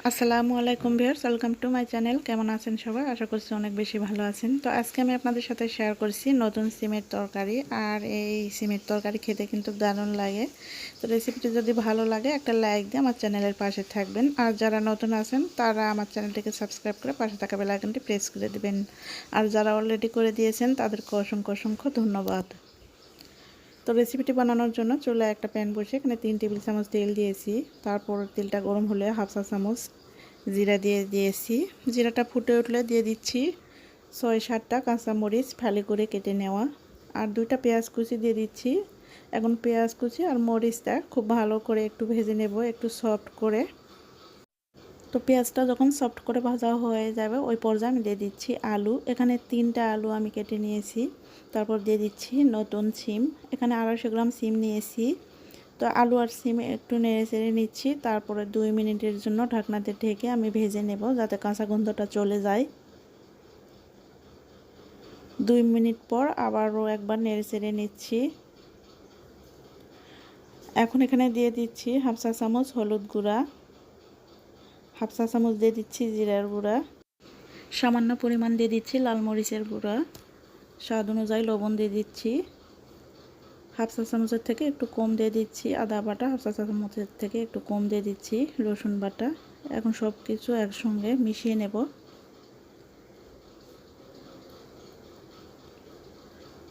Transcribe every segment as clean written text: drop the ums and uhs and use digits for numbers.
আসসালামু আলাইকুম viewers, welcome to my channel. কেমন আছেন সবাই? আশা করছি অনেক বেশি ভালো আছেন। তো আজকে আমি আপনাদের সাথে শেয়ার করছি নতুন সিমের তরকারি। আর এই সিমের তরকারি খেতে কিন্তু দারুণ লাগে। তো রেসিপিটি যদি ভালো লাগে একটা লাইক দিয়ে আমার চ্যানেলের পাশে থাকবেন। আর যারা নতুন আছেন তারা আমার চ্যানেলটিকে সাবস্ক্রাইব করে পাশে থাকা বেল আইকনটি প্রেস করে দিবেন। আর যারা অলরেডি করে দিয়েছেন তাদেরকে অসংখ্য অসংখ্য ধন্যবাদ। তো রেসিপিটি বানানোর জন্য চুলায় একটা প্যান বসে এখানে 3 টেবিল চামচ তেল দিয়েছি। তারপর তেলটা গরম হলে হাফ চা চামচ জিরা দিয়ে দিয়েছি। জিরাটা ফুটে উঠলে দিয়ে দিচ্ছি 6-7টা কাঁচামরিচ ফালি করে কেটে নেওয়া, আর 2টা পেঁয়াজ কুচি দিয়ে দিচ্ছি। এখন পেঁয়াজ কুচি আর মরিচটা খুব ভালো করে একটু ভেজে নেব, একটু সফট করে। তো পেঁয়াজটা যখন সফট করে ভাজা হয়ে যাবে ওই পর্যায়ে আমি দিয়ে দিচ্ছি আলু। এখানে 3টা আলু আমি কেটে নিয়েছি। তারপর দিয়ে দিচ্ছি নতুন সিম, এখানে 250 গ্রাম সিম নিয়েছি। তো আলু আর সিম একটু নেড়ে চেড়ে নিচ্ছি। তারপরে 2 মিনিটের জন্য ঢাকনাতে ঢেকে আমি ভেজে নেব যাতে কাঁচা গন্ধটা চলে যায়। 2 মিনিট পর আবারও একবার নেড়ে চেড়ে নিচ্ছি। এখন এখানে দিয়ে দিচ্ছি হাফ চা চামচ হলুদ গুঁড়া, হাফ চা চামচ দিয়ে দিচ্ছি জিরার গুঁড়া, সামান্য পরিমাণ দিয়ে দিচ্ছি লাল মরিচের গুঁড়া, স্বাদ অনুযায়ী লবণ দিয়ে দিচ্ছি। হাফ চা চামচের থেকে একটু কম দিয়ে দিচ্ছি আদা বাটা, হাফ চা চামচের থেকে একটু কম দিয়ে দিচ্ছি রসুন বাটা। এখন সব কিছু একসঙ্গে মিশিয়ে নেব।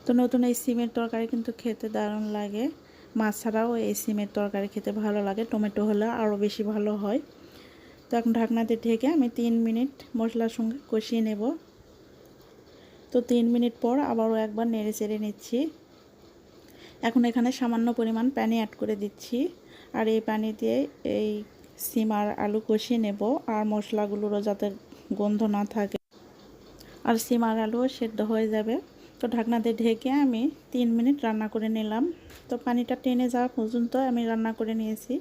তো নতুন এই সিমের তরকারি কিন্তু খেতে দারুণ লাগে। মাছ ছাড়াও এই সিমের তরকারি খেতে ভালো লাগে, টমেটো হলে আরও বেশি ভালো হয়। তো এখন ঢাকনাতে ঢেকে আমি 3 মিনিট মশলার সঙ্গে কষিয়ে নেব। তো 3 মিনিট পর আবারও একবার নেড়ে চেড়ে নিচ্ছি। এখন এখানে সামান্য পরিমাণ পানি অ্যাড করে দিচ্ছি, আর এই পানি দিয়ে এই সিম আর আলু কষিয়ে নেব, আর মশলাগুলোরও যাতে গন্ধ না থাকে, আর সিম আর আলুও সেদ্ধ হয়ে যাবে। তো ঢাকনাতে ঢেকে আমি 3 মিনিট রান্না করে নিলাম। তো পানিটা টেনে যাওয়া পর্যন্ত আমি রান্না করে নিয়েছি।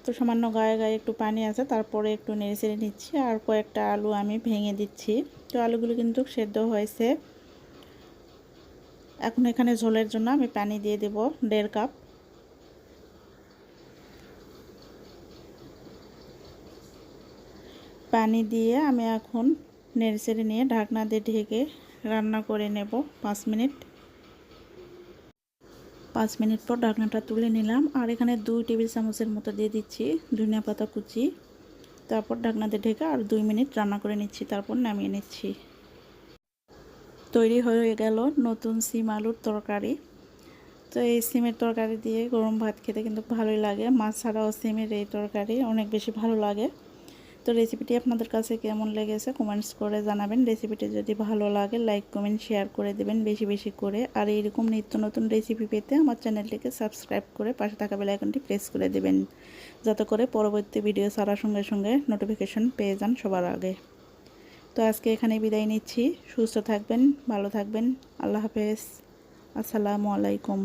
তো সামান্য গায়ে গায়ে একটু পানি আছে, তারপরে একটু নেড়ে চেড়ে নিচ্ছি, আর কয়েকটা আলু আমি ভেঙে দিচ্ছি। তো আলুগুলো কিন্তু সেদ্ধ হয়েছে। এখন এখানে ঝোলের জন্য আমি পানি দিয়ে দেব 1.5 কাপ। পানি দিয়ে আমি এখন নেড়েচেড়ে নিয়ে ঢাকনা দিয়ে ঢেকে রান্না করে নেব 5 মিনিট। 5 মিনিট পর ঢাকনাটা তুলে নিলাম, আর এখানে 2 টেবিল চামচের মতো দিয়ে দিচ্ছি ধনিয়া পাতা কুচি। তারপর ঢাকনা দিয়ে ঢেকে আর 2 মিনিট রান্না করে নিচ্ছি, তারপর নামিয়ে নিচ্ছি। তৈরি হয়ে গেল নতুন সিম আলুর তরকারি। তো এই সিমের তরকারি দিয়ে গরম ভাত খেতে কিন্তু ভালোই লাগে। মাছ ছাড়াও সিমের এই তরকারি অনেক বেশি ভালো লাগে। তো রেসিপিটি আপনাদের কাছে কেমন লেগেছে কমেন্টস করে জানাবেন। রেসিপিটি যদি ভালো লাগে লাইক কমেন্ট শেয়ার করে দেবেন বেশি বেশি করে। আর এইরকম নিত্য নতুন রেসিপি পেতে আমার চ্যানেলটিকে সাবস্ক্রাইব করে পাশে থাকা বেল আইকনটি প্রেস করে দেবেন, যাতে করে পরবর্তী ভিডিও ছাড়ার সঙ্গে সঙ্গে নোটিফিকেশন পেয়ে যান সবার আগে। তো আজকে এখানে বিদায় নিচ্ছি। সুস্থ থাকবেন, ভালো থাকবেন। আল্লাহ হাফেজ। আসসালামু আলাইকুম।